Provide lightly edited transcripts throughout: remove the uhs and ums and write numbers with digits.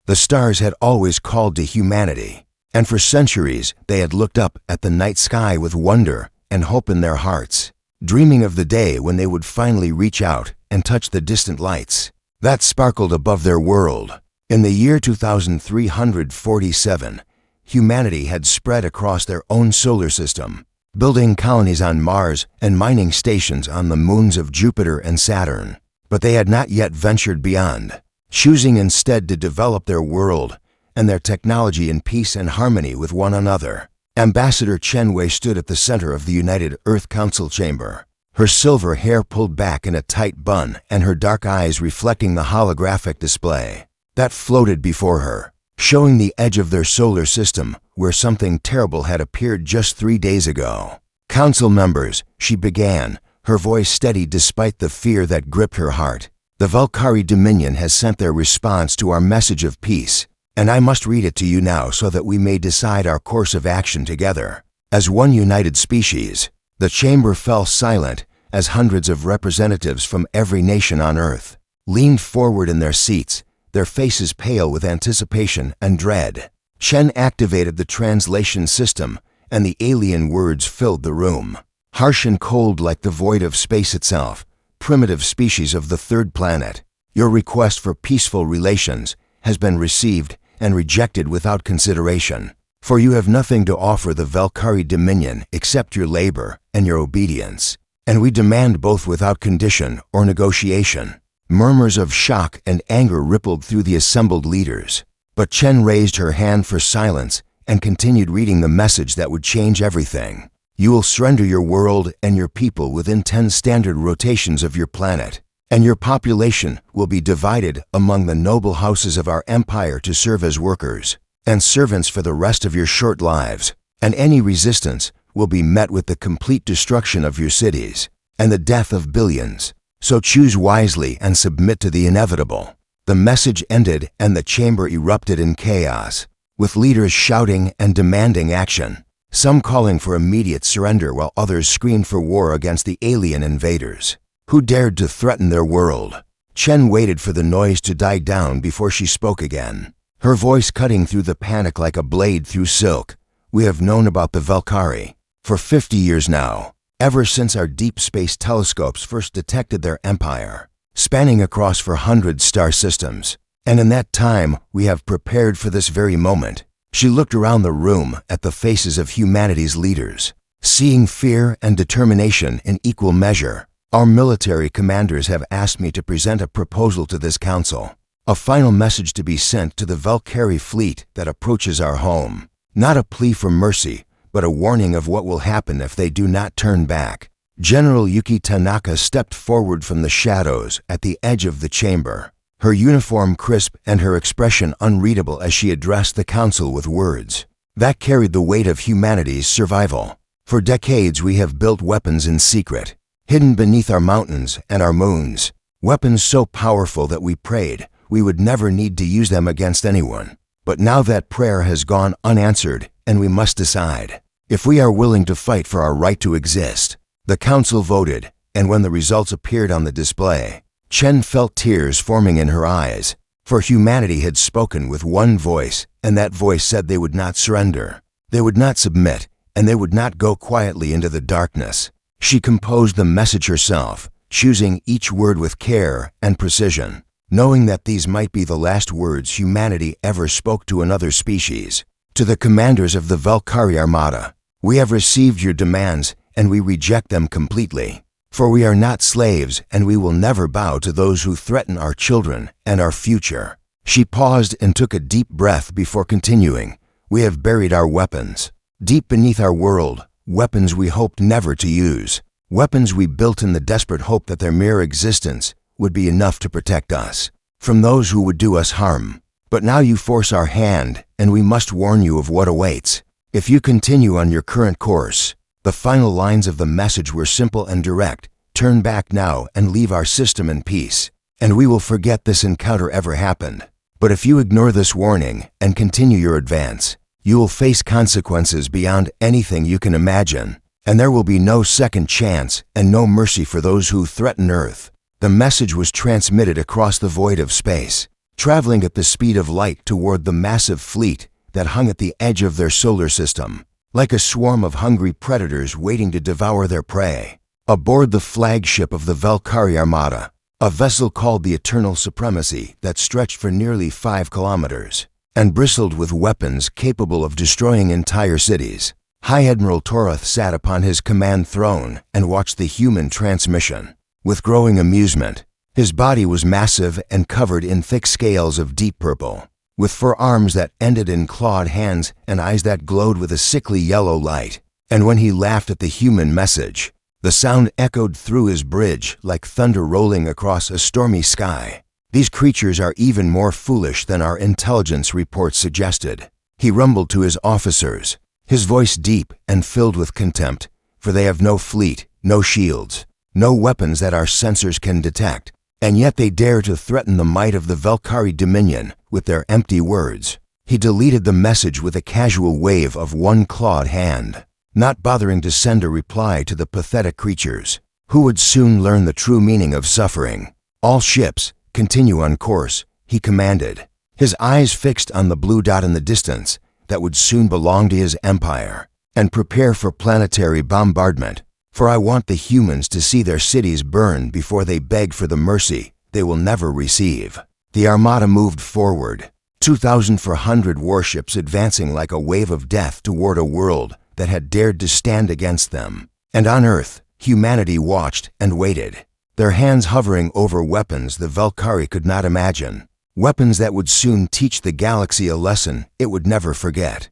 The stars had always called to humanity, and for centuries they had looked up at the night sky with wonder and hope in their hearts, dreaming of the day when they would finally reach out and touch the distant lights that sparkled above their world. In the year 2347, humanity had spread across their own solar system, building colonies on Mars and mining stations on the moons of Jupiter and Saturn. But they had not yet ventured beyond, choosing instead to develop their world and their technology in peace and harmony with one another. Ambassador Chen Wei stood at the center of the United Earth Council chamber, her silver hair pulled back in a tight bun and her dark eyes reflecting the holographic display that floated before her, showing the edge of their solar system where something terrible had appeared just 3 days ago. "Council members," she began, her voice steady despite the fear that gripped her heart. "The Valkyrie Dominion has sent their response to our message of peace, and I must read it to you now so that we may decide our course of action together. As one united species." The chamber fell silent as hundreds of representatives from every nation on Earth leaned forward in their seats, their faces pale with anticipation and dread. Chen activated the translation system, and the alien words filled the room. Harsh and cold like the void of space itself, primitive species of the third planet, your request for peaceful relations has been received and rejected without consideration. For you have nothing to offer the Valkyrie Dominion except your labor and your obedience, and we demand both without condition or negotiation. Murmurs of shock and anger rippled through the assembled leaders, but Chen raised her hand for silence and continued reading the message that would change everything. "You will surrender your world and your people within 10 standard rotations of your planet, and your population will be divided among the noble houses of our empire to serve as workers and servants for the rest of your short lives, and any resistance will be met with the complete destruction of your cities and the death of billions. So choose wisely and submit to the inevitable." The message ended and the chamber erupted in chaos, with leaders shouting and demanding action, some calling for immediate surrender while others screamed for war against the alien invaders who dared to threaten their world. Chen waited for the noise to die down before she spoke again, her voice cutting through the panic like a blade through silk. "We have known about the Valkyrie for 50 years now, ever since our deep space telescopes first detected their empire, spanning across 400 star systems. And in that time, we have prepared for this very moment." She looked around the room at the faces of humanity's leaders, seeing fear and determination in equal measure. "Our military commanders have asked me to present a proposal to this council, a final message to be sent to the Valkyrie fleet that approaches our home. Not a plea for mercy, but a warning of what will happen if they do not turn back." General Yuki Tanaka stepped forward from the shadows at the edge of the chamber, her uniform crisp and her expression unreadable as she addressed the council with words that carried the weight of humanity's survival. "For decades we have built weapons in secret, hidden beneath our mountains and our moons, weapons so powerful that we prayed we would never need to use them against anyone. But now that prayer has gone unanswered and we must decide if we are willing to fight for our right to exist." The council voted, and when the results appeared on the display, Chen felt tears forming in her eyes, for humanity had spoken with one voice, and that voice said they would not surrender, they would not submit, and they would not go quietly into the darkness. She composed the message herself, choosing each word with care and precision, knowing that these might be the last words humanity ever spoke to another species. "To the commanders of the Valkyrie Armada, we have received your demands and we reject them completely. For we are not slaves and we will never bow to those who threaten our children and our future." She paused and took a deep breath before continuing. "We have buried our weapons deep beneath our world, weapons we hoped never to use, weapons we built in the desperate hope that their mere existence would be enough to protect us from those who would do us harm. But now you force our hand, and we must warn you of what awaits if you continue on your current course." The final lines of the message were simple and direct. "Turn back now and leave our system in peace, and we will forget this encounter ever happened. But if you ignore this warning and continue your advance, you will face consequences beyond anything you can imagine, and there will be no second chance and no mercy for those who threaten Earth." The message was transmitted across the void of space, traveling at the speed of light toward the massive fleet that hung at the edge of their solar system, like a swarm of hungry predators waiting to devour their prey. Aboard the flagship of the Valkyrie Armada, a vessel called the Eternal Supremacy that stretched for nearly 5 kilometers and bristled with weapons capable of destroying entire cities, High Admiral Toroth sat upon his command throne and watched the human transmission. With growing amusement, his body was massive and covered in thick scales of deep purple, with forearms that ended in clawed hands and eyes that glowed with a sickly yellow light. And when he laughed at the human message, the sound echoed through his bridge like thunder rolling across a stormy sky. These creatures are even more foolish than our intelligence reports suggested, he rumbled to his officers, his voice deep and filled with contempt, for they have no fleet, no shields, no weapons that our sensors can detect, and yet they dare to threaten the might of the Valkyrie Dominion with their empty words. He deleted the message with a casual wave of one clawed hand, not bothering to send a reply to the pathetic creatures, who would soon learn the true meaning of suffering. All ships, continue on course, he commanded, his eyes fixed on the blue dot in the distance that would soon belong to his empire, and prepare for planetary bombardment, for I want the humans to see their cities burn before they beg for the mercy they will never receive. The Armada moved forward, 2,400 warships advancing like a wave of death toward a world that had dared to stand against them. And on Earth, humanity watched and waited, their hands hovering over weapons the Valkyrie could not imagine, weapons that would soon teach the galaxy a lesson it would never forget.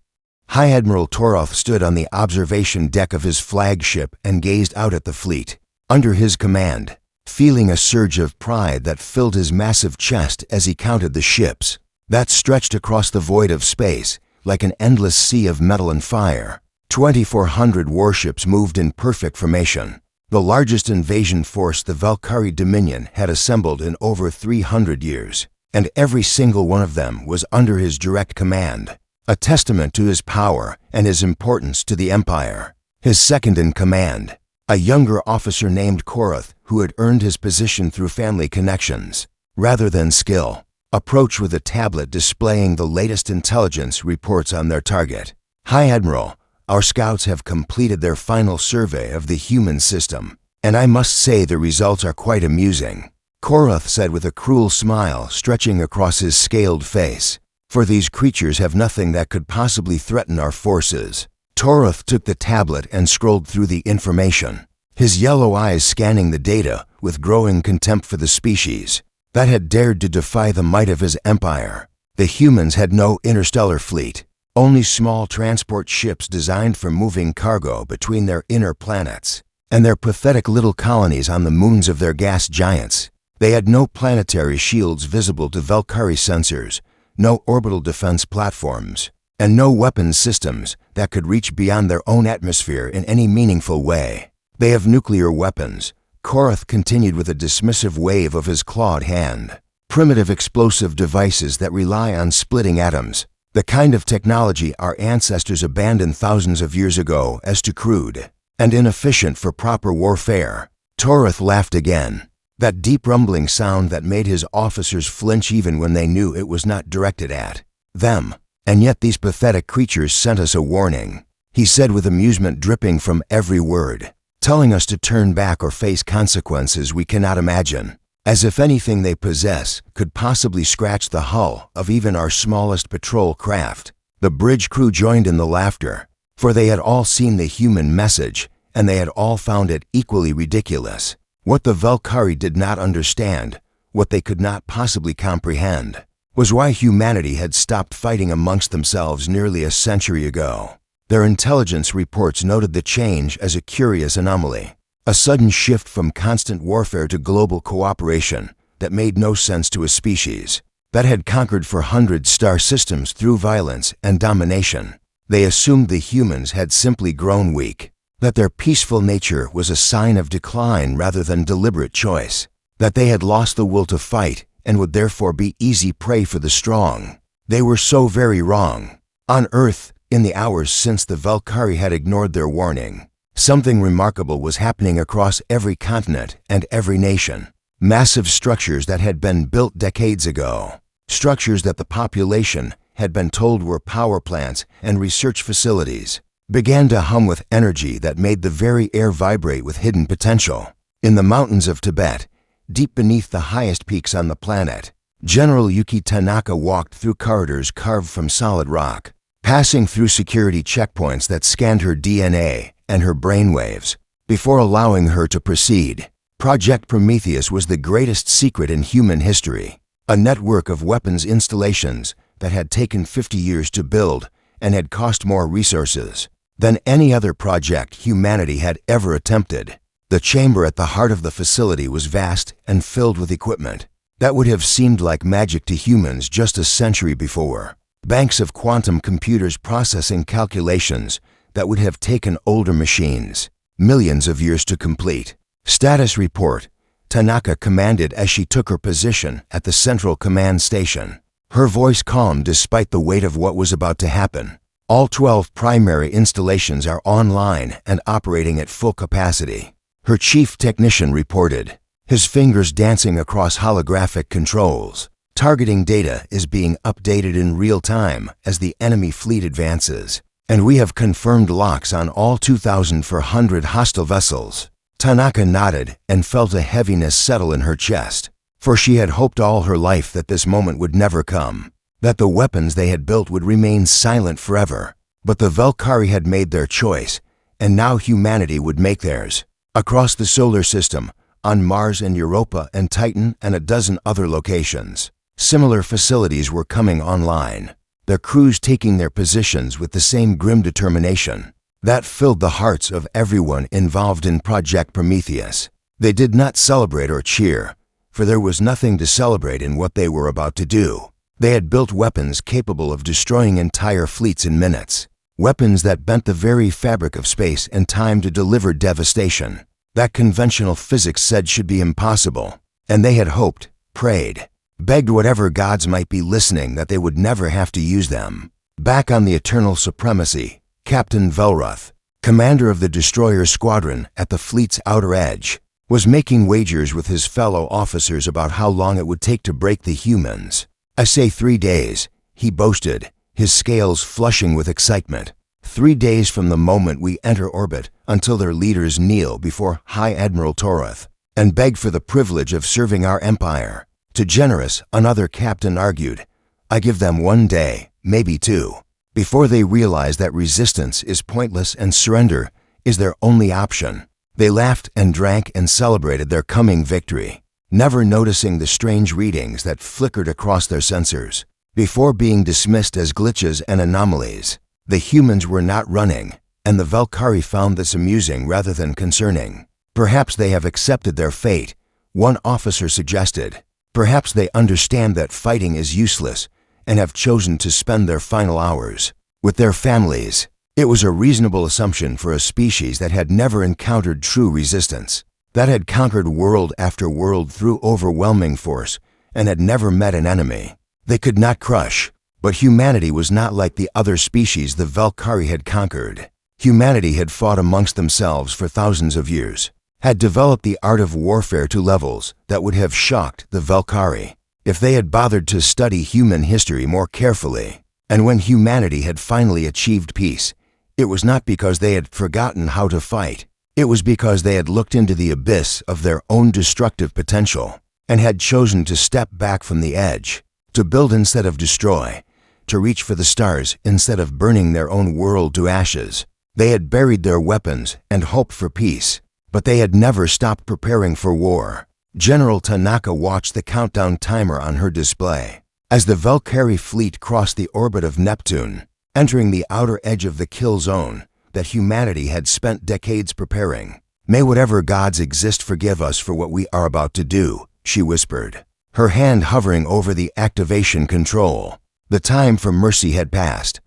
High Admiral Toroth stood on the observation deck of his flagship and gazed out at the fleet, under his command, feeling a surge of pride that filled his massive chest as he counted the ships that stretched across the void of space like an endless sea of metal and fire. 2,400 warships moved in perfect formation, the largest invasion force the Valkyrie Dominion had assembled in over 300 years, and every single one of them was under his direct command, a testament to his power and his importance to the Empire. His second-in-command, a younger officer named Korath, who had earned his position through family connections, rather than skill, approached with a tablet displaying the latest intelligence reports on their target. High Admiral, our scouts have completed their final survey of the human system, and I must say the results are quite amusing, Korath said with a cruel smile stretching across his scaled face. For these creatures have nothing that could possibly threaten our forces. Toroth took the tablet and scrolled through the information, his yellow eyes scanning the data with growing contempt for the species that had dared to defy the might of his empire. The humans had no interstellar fleet, only small transport ships designed for moving cargo between their inner planets, and their pathetic little colonies on the moons of their gas giants. They had no planetary shields visible to Valkyrie sensors, no orbital defense platforms, and no weapons systems that could reach beyond their own atmosphere in any meaningful way. They have nuclear weapons, Korath continued with a dismissive wave of his clawed hand. Primitive explosive devices that rely on splitting atoms, the kind of technology our ancestors abandoned thousands of years ago as too crude and inefficient for proper warfare. Toroth laughed again, that deep rumbling sound that made his officers flinch even when they knew it was not directed at them. And yet these pathetic creatures sent us a warning, he said with amusement dripping from every word, telling us to turn back or face consequences we cannot imagine, as if anything they possess could possibly scratch the hull of even our smallest patrol craft. The bridge crew joined in the laughter, for they had all seen the human message, and they had all found it equally ridiculous. What the Valkyrie did not understand, what they could not possibly comprehend, was why humanity had stopped fighting amongst themselves nearly a century ago. Their intelligence reports noted the change as a curious anomaly, a sudden shift from constant warfare to global cooperation that made no sense to a species that had conquered for hundreds star systems through violence and domination. They assumed the humans had simply grown weak, that their peaceful nature was a sign of decline rather than deliberate choice, that they had lost the will to fight and would therefore be easy prey for the strong. They were so very wrong. On Earth, in the hours since the Valkyrie had ignored their warning, something remarkable was happening across every continent and every nation. Massive structures that had been built decades ago, Structures that the population had been told were power plants and research facilities began to hum with energy that made the very air vibrate with hidden potential. In the mountains of Tibet, deep beneath the highest peaks on the planet, General Yuki Tanaka walked through corridors carved from solid rock, passing through security checkpoints that scanned her DNA and her brainwaves before allowing her to proceed. Project Prometheus was the greatest secret in human history, a network of weapons installations that had taken 50 years to build and had cost more resources than any other project humanity had ever attempted. The chamber at the heart of the facility was vast and filled with equipment that would have seemed like magic to humans just a century before. Banks of quantum computers processing calculations that would have taken older machines millions of years to complete. Status report, Tanaka commanded as she took her position at the central command station. Her voice calm despite the weight of what was about to happen. All 12 primary installations are online and operating at full capacity. Her chief technician reported, his fingers dancing across holographic controls. Targeting data is being updated in real time as the enemy fleet advances, and we have confirmed locks on all 2,400 hostile vessels. Tanaka nodded and felt a heaviness settle in her chest, for she had hoped all her life that this moment would never come, that the weapons they had built would remain silent forever. But the Valkyrie had made their choice, and now humanity would make theirs. Across the solar system, on Mars and Europa and Titan and a dozen other locations, similar facilities were coming online, their crews taking their positions with the same grim determination that filled the hearts of everyone involved in Project Prometheus. They did not celebrate or cheer, for there was nothing to celebrate in what they were about to do. They had built weapons capable of destroying entire fleets in minutes, weapons that bent the very fabric of space and time to deliver devastation that conventional physics said should be impossible. And they had hoped, prayed, begged whatever gods might be listening that they would never have to use them. Back on the Eternal Supremacy, Captain Velroth, commander of the destroyer squadron at the fleet's outer edge, was making wagers with his fellow officers about how long it would take to break the humans. "I say 3 days," he boasted, his scales flushing with excitement. 3 days from the moment we enter orbit until their leaders kneel before High Admiral Torath and beg for the privilege of serving our empire. "Too generous," another captain argued. "I give them 1 day, maybe 2, before they realize that resistance is pointless and surrender is their only option." They laughed and drank and celebrated their coming victory, never noticing the strange readings that flickered across their sensors. Before being dismissed as glitches and anomalies, the humans were not running, and the Valkyrie found this amusing rather than concerning. "Perhaps they have accepted their fate," one officer suggested. "Perhaps they understand that fighting is useless and have chosen to spend their final hours with their families." It was a reasonable assumption for a species that had never encountered true resistance, that had conquered world after world through overwhelming force and had never met an enemy they could not crush. But humanity was not like the other species the Valkyrie had conquered. Humanity had fought amongst themselves for thousands of years, had developed the art of warfare to levels that would have shocked the Valkyrie if they had bothered to study human history more carefully. And when humanity had finally achieved peace, it was not because they had forgotten how to fight. It was because they had looked into the abyss of their own destructive potential and had chosen to step back from the edge, to build instead of destroy, to reach for the stars instead of burning their own world to ashes. They had buried their weapons and hoped for peace, but they had never stopped preparing for war. General Tanaka watched the countdown timer on her display as the Valkyrie fleet crossed the orbit of Neptune, entering the outer edge of the kill zone that humanity had spent decades preparing. "May whatever gods exist forgive us for what we are about to do," she whispered, her hand hovering over the activation control. The time for mercy had passed.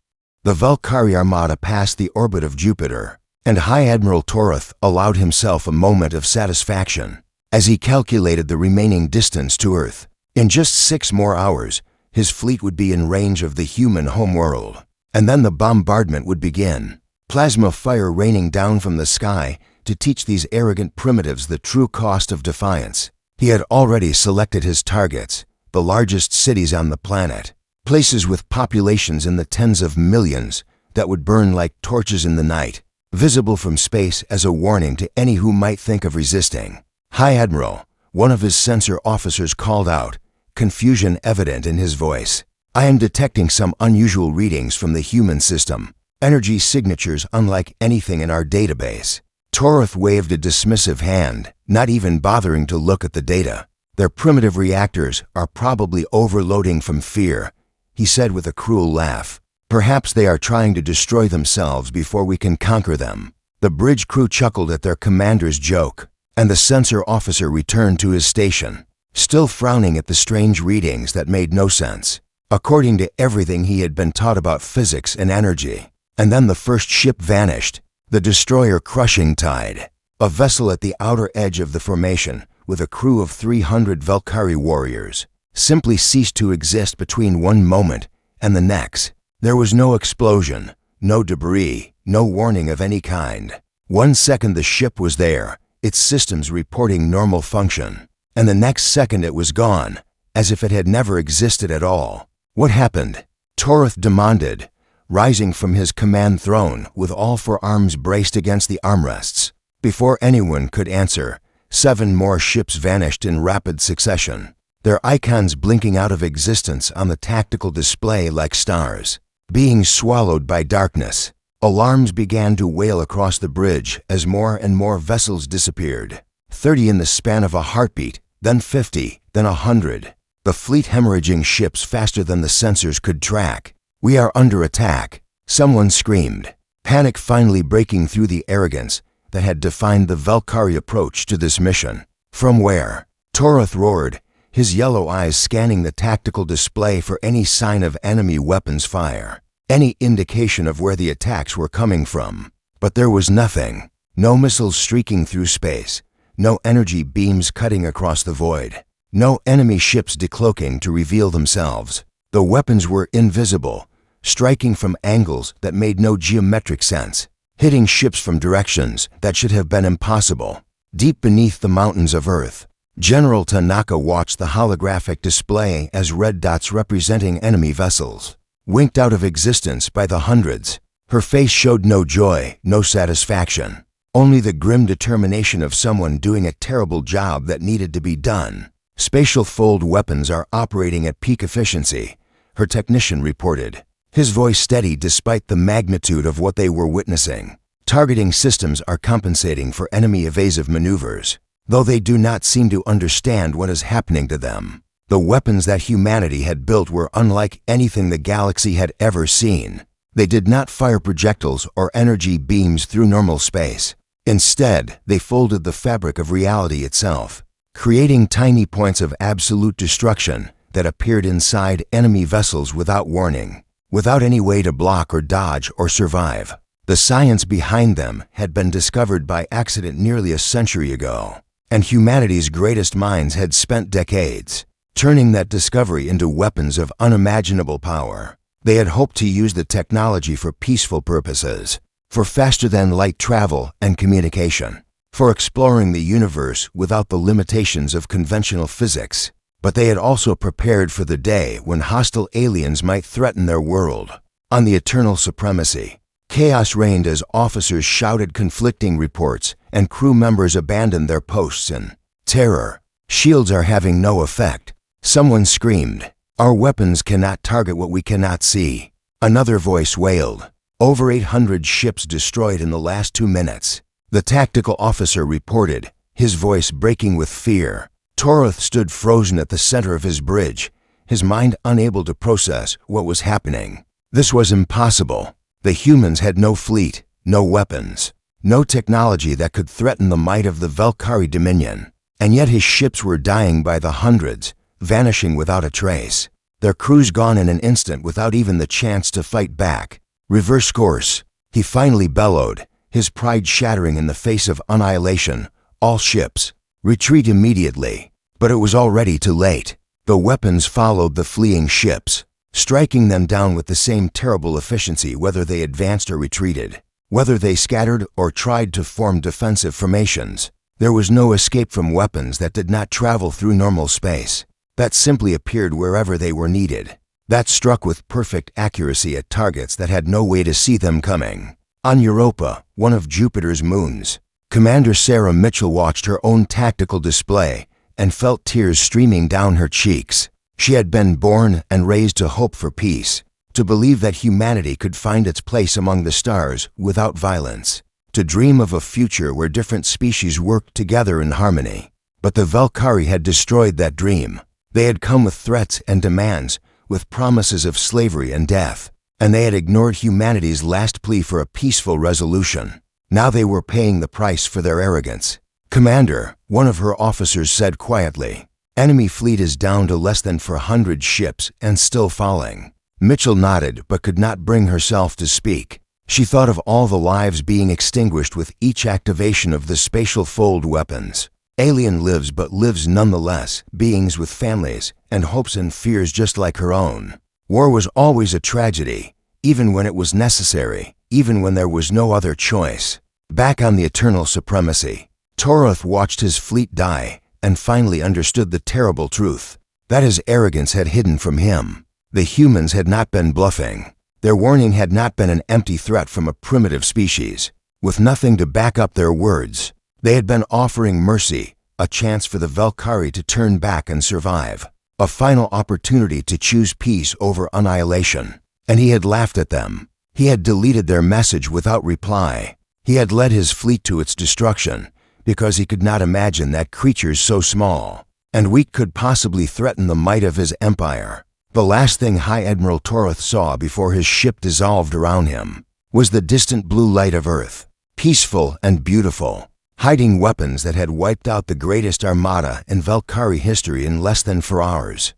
The Valkyrie Armada passed the orbit of Jupiter, and High Admiral Torath allowed himself a moment of satisfaction as he calculated the remaining distance to Earth. In just 6 more hours, his fleet would be in range of the human homeworld, and then the bombardment would begin. Plasma fire raining down from the sky to teach these arrogant primitives the true cost of defiance. He had already selected his targets, the largest cities on the planet, places with populations in the tens of millions that would burn like torches in the night, visible from space as a warning to any who might think of resisting. "High Admiral," one of his sensor officers called out, confusion evident in his voice. "I am detecting some unusual readings from the human system, energy signatures unlike anything in our database." Toroth waved a dismissive hand, not even bothering to look at the data. "Their primitive reactors are probably overloading from fear," he said with a cruel laugh. "Perhaps they are trying to destroy themselves before we can conquer them." The bridge crew chuckled at their commander's joke, and the sensor officer returned to his station, still frowning at the strange readings that made no sense, according to everything he had been taught about physics and energy. And then the first ship vanished, the destroyer Crushing Tide, a vessel at the outer edge of the formation with a crew of 300 Valkyrie warriors, simply ceased to exist between one moment and the next. There was no explosion, no debris, no warning of any kind. 1 second the ship was there, its systems reporting normal function, and the next second it was gone, as if it had never existed at all. "What happened?" Toroth demanded, rising from his command throne with all 4 arms braced against the armrests. Before anyone could answer, 7 more ships vanished in rapid succession, their icons blinking out of existence on the tactical display like stars. Being swallowed by darkness, alarms began to wail across the bridge as more and more vessels disappeared. 30 in the span of a heartbeat, then 50, then 100. The fleet hemorrhaging ships faster than the sensors could track. "We are under attack," someone screamed, panic finally breaking through the arrogance that had defined the Valkyrie approach to this mission. "From where?" Toroth roared, his yellow eyes scanning the tactical display for any sign of enemy weapons fire, any indication of where the attacks were coming from. But there was nothing. No missiles streaking through space, no energy beams cutting across the void, no enemy ships decloaking to reveal themselves. The weapons were invisible, striking from angles that made no geometric sense, hitting ships from directions that should have been impossible. Deep beneath the mountains of Earth, General Tanaka watched the holographic display as red dots representing enemy vessels winked out of existence by the hundreds. Her face showed no joy, no satisfaction, only the grim determination of someone doing a terrible job that needed to be done. "Spatial fold weapons are operating at peak efficiency," her technician reported, his voice steady despite the magnitude of what they were witnessing. "Targeting systems are compensating for enemy evasive maneuvers, though they do not seem to understand what is happening to them." The weapons that humanity had built were unlike anything the galaxy had ever seen. They did not fire projectiles or energy beams through normal space. Instead, they folded the fabric of reality itself, creating tiny points of absolute destruction that appeared inside enemy vessels without warning, without any way to block or dodge or survive. The science behind them had been discovered by accident nearly a century ago, and humanity's greatest minds had spent decades turning that discovery into weapons of unimaginable power. They had hoped to use the technology for peaceful purposes, for faster-than-light travel and communication, for exploring the universe without the limitations of conventional physics. But they had also prepared for the day when hostile aliens might threaten their world. On the Eternal Supremacy, chaos reigned as officers shouted conflicting reports and crew members abandoned their posts in terror. "Shields are having no effect," someone screamed. "Our weapons cannot target what we cannot see." Another voice wailed. "Over 800 ships destroyed in the last 2 minutes." The tactical officer reported, his voice breaking with fear. Toroth stood frozen at the center of his bridge, his mind unable to process what was happening. This was impossible. The humans had no fleet, no weapons, no technology that could threaten the might of the Valkyrie Dominion. And yet his ships were dying by the hundreds, vanishing without a trace, their crews gone in an instant without even the chance to fight back. "Reverse course," he finally bellowed, his pride shattering in the face of annihilation. "All ships, retreat immediately." But it was already too late. The weapons followed the fleeing ships, striking them down with the same terrible efficiency whether they advanced or retreated, whether they scattered or tried to form defensive formations. There was no escape from weapons that did not travel through normal space. that simply appeared wherever they were needed, that struck with perfect accuracy at targets that had no way to see them coming. On Europa, one of Jupiter's moons, Commander Sarah Mitchell watched her own tactical display and felt tears streaming down her cheeks. She had been born and raised to hope for peace, to believe that humanity could find its place among the stars without violence, to dream of a future where different species worked together in harmony. But the Valkyrie had destroyed that dream. They had come with threats and demands, with promises of slavery and death, and they had ignored humanity's last plea for a peaceful resolution. Now they were paying the price for their arrogance. "Commander," one of her officers said quietly, "enemy fleet is down to less than 400 ships and still falling." Mitchell nodded but could not bring herself to speak. She thought of all the lives being extinguished with each activation of the spatial fold weapons. Alien lives but lives nonetheless, beings with families and hopes and fears just like her own. War was always a tragedy, even when it was necessary, even when there was no other choice. Back on the Eternal Supremacy, Toroth watched his fleet die and finally understood the terrible truth that his arrogance had hidden from him. The humans had not been bluffing. Their warning had not been an empty threat from a primitive species, with nothing to back up their words. They had been offering mercy, a chance for the Valkyrie to turn back and survive, a final opportunity to choose peace over annihilation. And he had laughed at them. He had deleted their message without reply. He had led his fleet to its destruction because he could not imagine that creatures so small and weak could possibly threaten the might of his empire. The last thing High Admiral Toroth saw before his ship dissolved around him was the distant blue light of Earth, peaceful and beautiful, hiding weapons that had wiped out the greatest armada in Valkyrie history in less than 4 hours.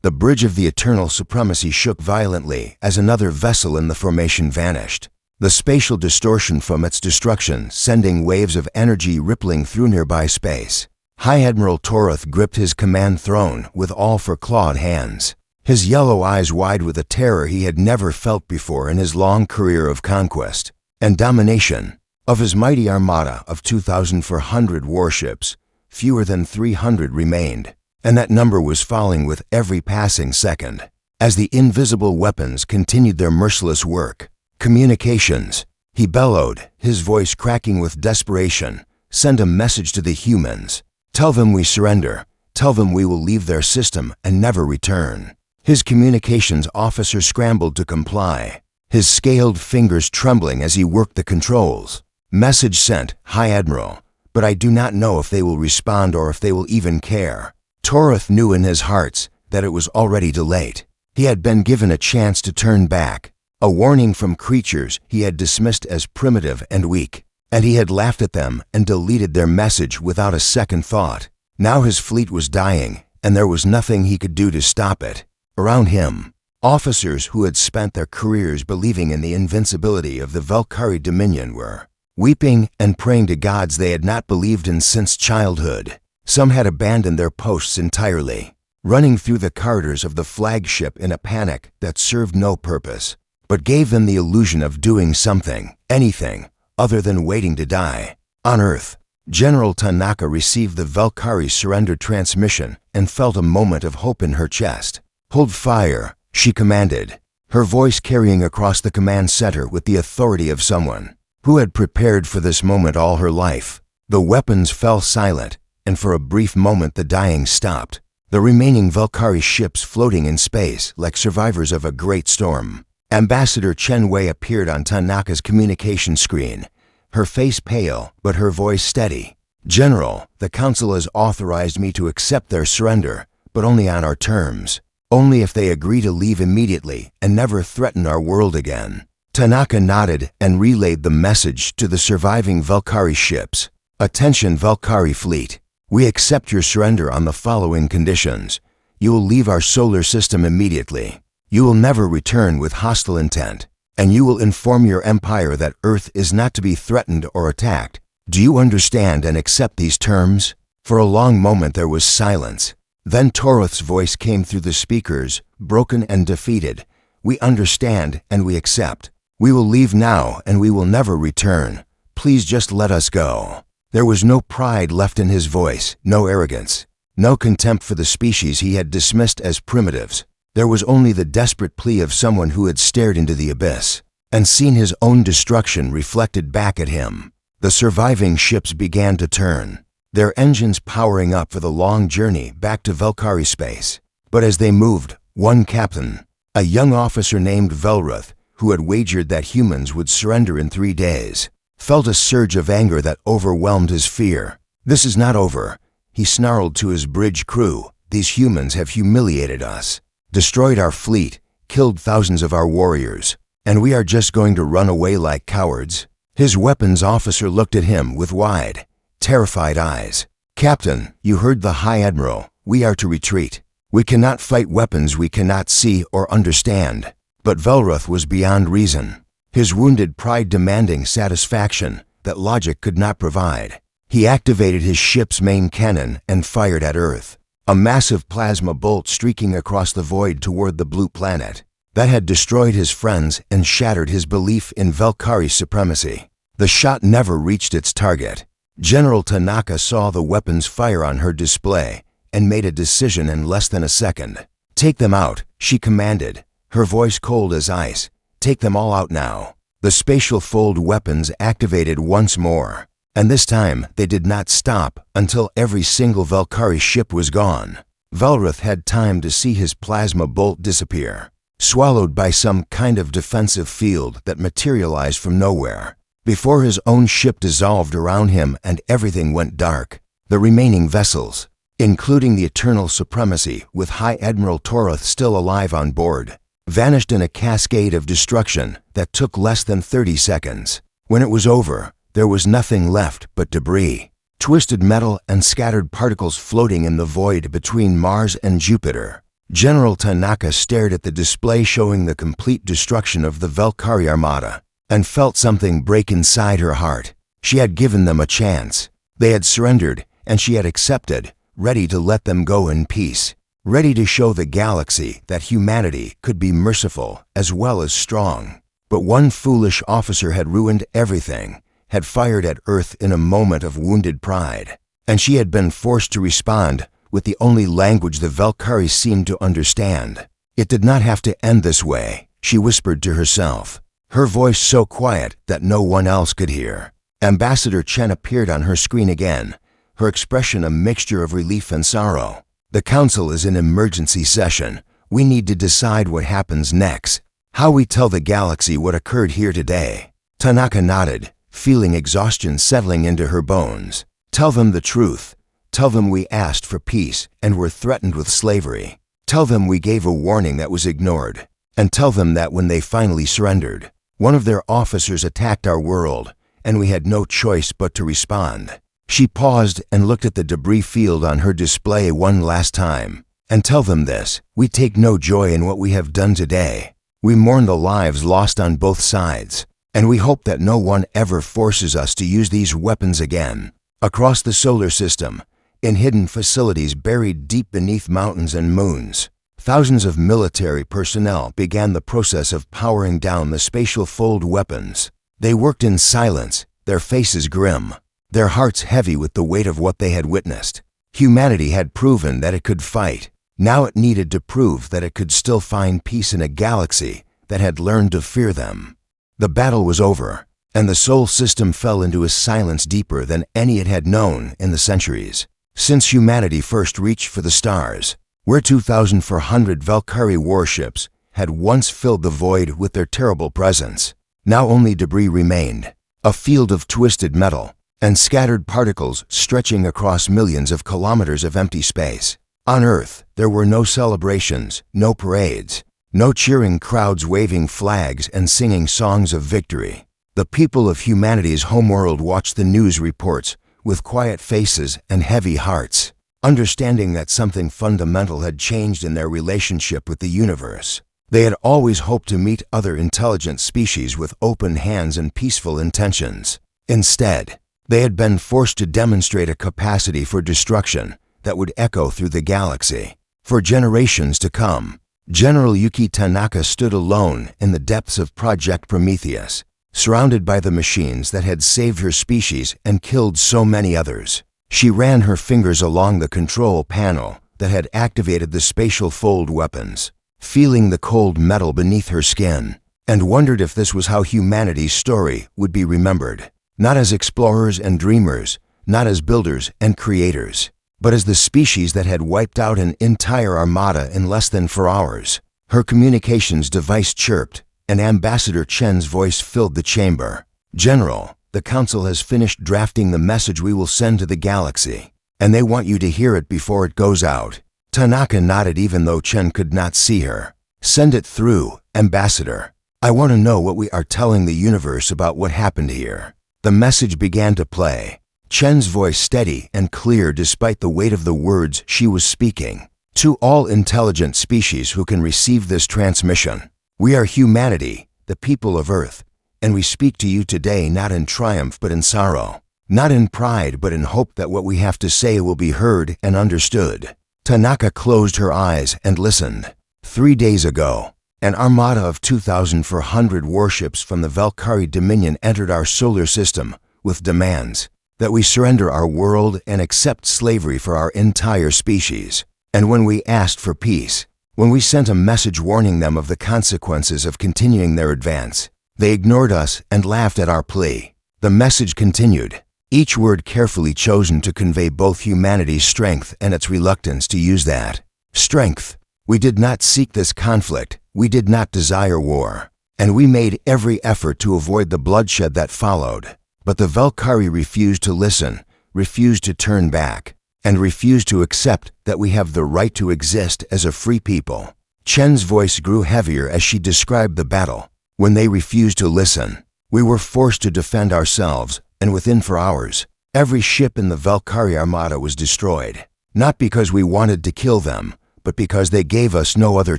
The bridge of the Eternal Supremacy shook violently as another vessel in the formation vanished, the spatial distortion from its destruction sending waves of energy rippling through nearby space. High Admiral Toroth gripped his command throne with all four clawed hands, his yellow eyes wide with a terror he had never felt before in his long career of conquest and domination. Of his mighty armada of 2,400 warships, fewer than 300 remained, and that number was falling with every passing second. As the invisible weapons continued their merciless work, "Communications," he bellowed, his voice cracking with desperation, "send a message to the humans. Tell them we surrender. Tell them we will leave their system and never return." His communications officer scrambled to comply, his scaled fingers trembling as he worked the controls. "Message sent, High Admiral, but I do not know if they will respond or if they will even care." Toroth knew in his heart that it was already too late. He had been given a chance to turn back, a warning from creatures he had dismissed as primitive and weak, and he had laughed at them and deleted their message without a second thought. Now his fleet was dying, and there was nothing he could do to stop it. Around him, officers who had spent their careers believing in the invincibility of the Valkyrie Dominion were weeping and praying to gods they had not believed in since childhood. Some had abandoned their posts entirely, running through the corridors of the flagship in a panic that served no purpose, but gave them the illusion of doing something, anything, other than waiting to die. On Earth, General Tanaka received the Valkyrie surrender transmission and felt a moment of hope in her chest. "Hold fire," she commanded, her voice carrying across the command center with the authority of someone who had prepared for this moment all her life. The weapons fell silent, and for a brief moment the dying stopped, the remaining Valkyrie ships floating in space like survivors of a great storm. Ambassador Chen Wei appeared on Tanaka's communication screen, her face pale but her voice steady. "General, the Council has authorized me to accept their surrender, but only on our terms. Only if they agree to leave immediately and never threaten our world again." Tanaka nodded and relayed the message to the surviving Valkyrie ships. "Attention Valkyrie fleet. We accept your surrender on the following conditions. You will leave our solar system immediately. You will never return with hostile intent. And you will inform your empire that Earth is not to be threatened or attacked. Do you understand and accept these terms?" For a long moment there was silence. Then Toroth's voice came through the speakers, broken and defeated. "We understand and we accept. We will leave now and we will never return. Please just let us go." There was no pride left in his voice, no arrogance. No contempt for the species he had dismissed as primitives. There was only the desperate plea of someone who had stared into the abyss and seen his own destruction reflected back at him. The surviving ships began to turn, their engines powering up for the long journey back to Velkari space. But as they moved, one captain, a young officer named Velruth, who had wagered that humans would surrender in 3 days, felt a surge of anger that overwhelmed his fear. "This is not over," he snarled to his bridge crew. "These humans have humiliated us, destroyed our fleet, killed thousands of our warriors, and we are just going to run away like cowards?" His weapons officer looked at him with wide, terrified eyes. "Captain, you heard the High Admiral. We are to retreat. We cannot fight weapons we cannot see or understand." But Velruth was beyond reason, his wounded pride demanding satisfaction that logic could not provide. He activated his ship's main cannon and fired at Earth, a massive plasma bolt streaking across the void toward the blue planet. That had destroyed his friends and shattered his belief in Velkari's supremacy. The shot never reached its target. General Tanaka saw the weapons fire on her display and made a decision in less than a second. "Take them out," she commanded, her voice cold as ice. "Take them all out now." The spatial fold weapons activated once more, and this time they did not stop until every single Velkari ship was gone. Velruth had time to see his plasma bolt disappear, swallowed by some kind of defensive field that materialized from nowhere. Before his own ship dissolved around him and everything went dark, the remaining vessels, including the Eternal Supremacy with High Admiral Toroth still alive on board, vanished in a cascade of destruction that took less than 30 seconds. When it was over, there was nothing left but debris, twisted metal and scattered particles floating in the void between Mars and Jupiter. General Tanaka stared at the display showing the complete destruction of the Velkari Armada and felt something break inside her heart. She had given them a chance. They had surrendered, and she had accepted, ready to let them go in peace, ready to show the galaxy that humanity could be merciful as well as strong. But one foolish officer had ruined everything, had fired at Earth in a moment of wounded pride, and she had been forced to respond with the only language the Velkari seemed to understand. It did not have to end this way, she whispered to herself, her voice so quiet that no one else could hear. Ambassador Chen appeared on her screen again, her expression a mixture of relief and sorrow. "The Council is in emergency session. We need to decide what happens next. How we tell the galaxy what occurred here today." Tanaka nodded, feeling exhaustion settling into her bones. "Tell them the truth. Tell them we asked for peace and were threatened with slavery. Tell them we gave a warning that was ignored. And tell them that when they finally surrendered, one of their officers attacked our world, and we had no choice but to respond." She paused and looked at the debris field on her display one last time. "And tell them this, we take no joy in what we have done today. We mourn the lives lost on both sides, and we hope that no one ever forces us to use these weapons again." Across the solar system, in hidden facilities buried deep beneath mountains and moons, thousands of military personnel began the process of powering down the spatial fold weapons. They worked in silence, their faces grim, their hearts heavy with the weight of what they had witnessed. Humanity had proven that it could fight. Now it needed to prove that it could still find peace in a galaxy that had learned to fear them. The battle was over, and the Sol system fell into a silence deeper than any it had known in the centuries since humanity first reached for the stars. Where 2,400 Velkari warships had once filled the void with their terrible presence, now only debris remained, a field of twisted metal and scattered particles stretching across millions of kilometers of empty space. On Earth, there were no celebrations, no parades, no cheering crowds waving flags and singing songs of victory. The people of humanity's homeworld watched the news reports with quiet faces and heavy hearts, understanding that something fundamental had changed in their relationship with the universe. They had always hoped to meet other intelligent species with open hands and peaceful intentions. Instead, they had been forced to demonstrate a capacity for destruction that would echo through the galaxy for generations to come. General Yuki Tanaka stood alone in the depths of Project Prometheus, surrounded by the machines that had saved her species and killed so many others. She ran her fingers along the control panel that had activated the spatial fold weapons, feeling the cold metal beneath her skin, and wondered if this was how humanity's story would be remembered, not as explorers and dreamers, not as builders and creators, but as the species that had wiped out an entire armada in less than 4 hours. Her communications device chirped, and Ambassador Chen's voice filled the chamber. "General, the Council has finished drafting the message we will send to the galaxy, and they want you to hear it before it goes out." Tanaka nodded even though Chen could not see her. "Send it through, Ambassador. I want to know what we are telling the universe about what happened here." The message began to play, Chen's voice steady and clear despite the weight of the words she was speaking. "To all intelligent species who can receive this transmission, we are humanity, the people of Earth, and we speak to you today not in triumph but in sorrow, not in pride but in hope that what we have to say will be heard and understood." Tanaka closed her eyes and listened. 3 days ago, an armada of 2,400 warships from the Valkyrie Dominion entered our solar system with demands that we surrender our world and accept slavery for our entire species. And when we asked for peace, when we sent a message warning them of the consequences of continuing their advance, they ignored us and laughed at our plea. The message continued, each word carefully chosen to convey both humanity's strength and its reluctance to use that strength. "We did not seek this conflict, we did not desire war, and we made every effort to avoid the bloodshed that followed. But the Valkyrie refused to listen, refused to turn back, and refused to accept that we have the right to exist as a free people." Chen's voice grew heavier as she described the battle. "When they refused to listen, we were forced to defend ourselves, and within 4 hours, every ship in the Valkyrie Armada was destroyed. Not because we wanted to kill them, but because they gave us no other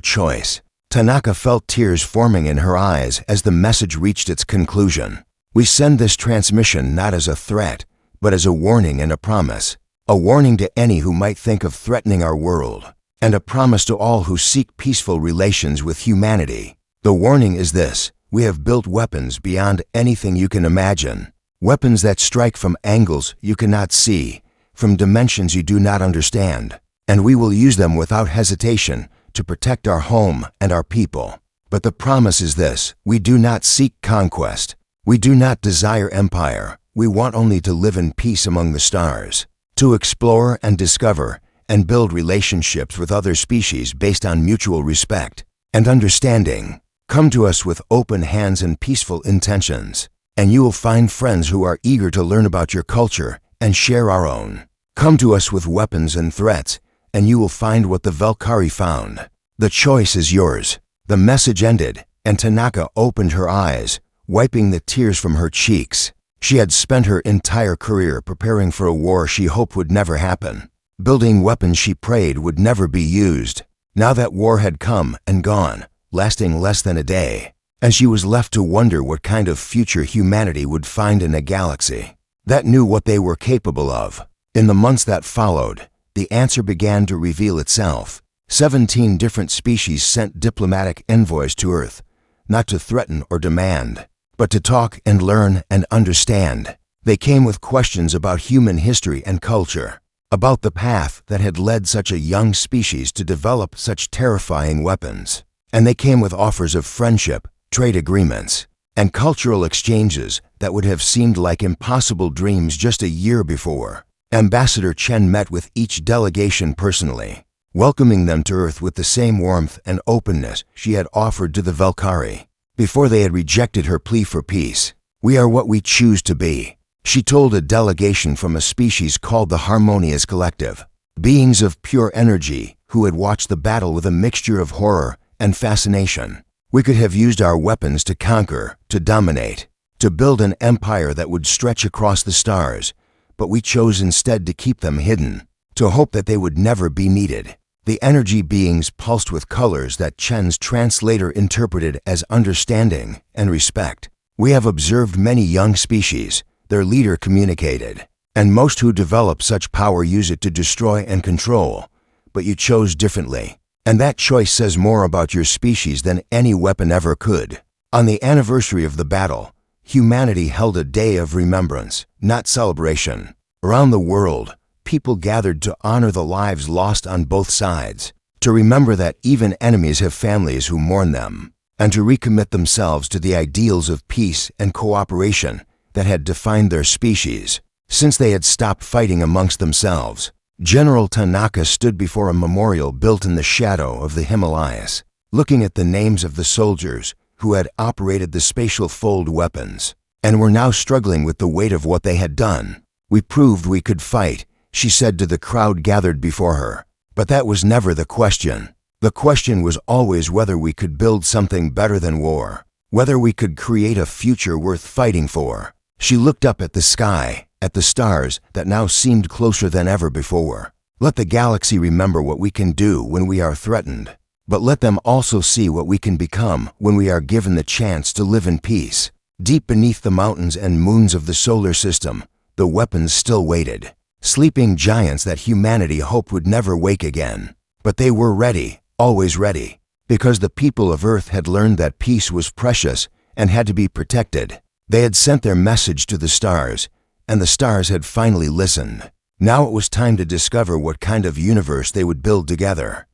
choice." Tanaka felt tears forming in her eyes as the message reached its conclusion. "We send this transmission not as a threat, but as a warning and a promise. A warning to any who might think of threatening our world, and a promise to all who seek peaceful relations with humanity. The warning is this: we have built weapons beyond anything you can imagine. Weapons that strike from angles you cannot see, from dimensions you do not understand, and we will use them without hesitation to protect our home and our people. But the promise is this: we do not seek conquest. We do not desire empire. We want only to live in peace among the stars, to explore and discover and build relationships with other species based on mutual respect and understanding. Come to us with open hands and peaceful intentions, and you will find friends who are eager to learn about your culture and share our own. Come to us with weapons and threats, and you will find what the Valkyrie found. The choice is yours." The message ended, and Tanaka opened her eyes, wiping the tears from her cheeks. She had spent her entire career preparing for a war she hoped would never happen, building weapons she prayed would never be used. Now that war had come and gone, lasting less than a day, and she was left to wonder what kind of future humanity would find in a galaxy that knew what they were capable of. In the months that followed, the answer began to reveal itself. 17 different species sent diplomatic envoys to Earth, not to threaten or demand, but to talk and learn and understand. They came with questions about human history and culture, about the path that had led such a young species to develop such terrifying weapons. And they came with offers of friendship, trade agreements, and cultural exchanges that would have seemed like impossible dreams just a year before. Ambassador Chen met with each delegation personally, welcoming them to Earth with the same warmth and openness she had offered to the Valkyrie before they had rejected her plea for peace. "We are what we choose to be," she told a delegation from a species called the Harmonious Collective, beings of pure energy who had watched the battle with a mixture of horror and fascination. "We could have used our weapons to conquer, to dominate, to build an empire that would stretch across the stars, but we chose instead to keep them hidden, to hope that they would never be needed." The energy beings pulsed with colors that Chen's translator interpreted as understanding and respect. "We have observed many young species," their leader communicated, "and most who develop such power use it to destroy and control, but you chose differently. And that choice says more about your species than any weapon ever could." On the anniversary of the battle, humanity held a day of remembrance, not celebration. Around the world, people gathered to honor the lives lost on both sides, to remember that even enemies have families who mourn them, and to recommit themselves to the ideals of peace and cooperation that had defined their species since they had stopped fighting amongst themselves. General Tanaka stood before a memorial built in the shadow of the Himalayas, looking at the names of the soldiers who had operated the spatial fold weapons and were now struggling with the weight of what they had done. "We proved we could fight," she said to the crowd gathered before her. But that was never the question. The question was always whether we could build something better than war, whether we could create a future worth fighting for. She looked up at the sky, at the stars that now seemed closer than ever before. "Let the galaxy remember what we can do when we are threatened, but let them also see what we can become when we are given the chance to live in peace." Deep beneath the mountains and moons of the solar system, the weapons still waited, sleeping giants that humanity hoped would never wake again. But they were ready, always ready, because the people of Earth had learned that peace was precious and had to be protected. They had sent their message to the stars, and the stars had finally listened. Now it was time to discover what kind of universe they would build together.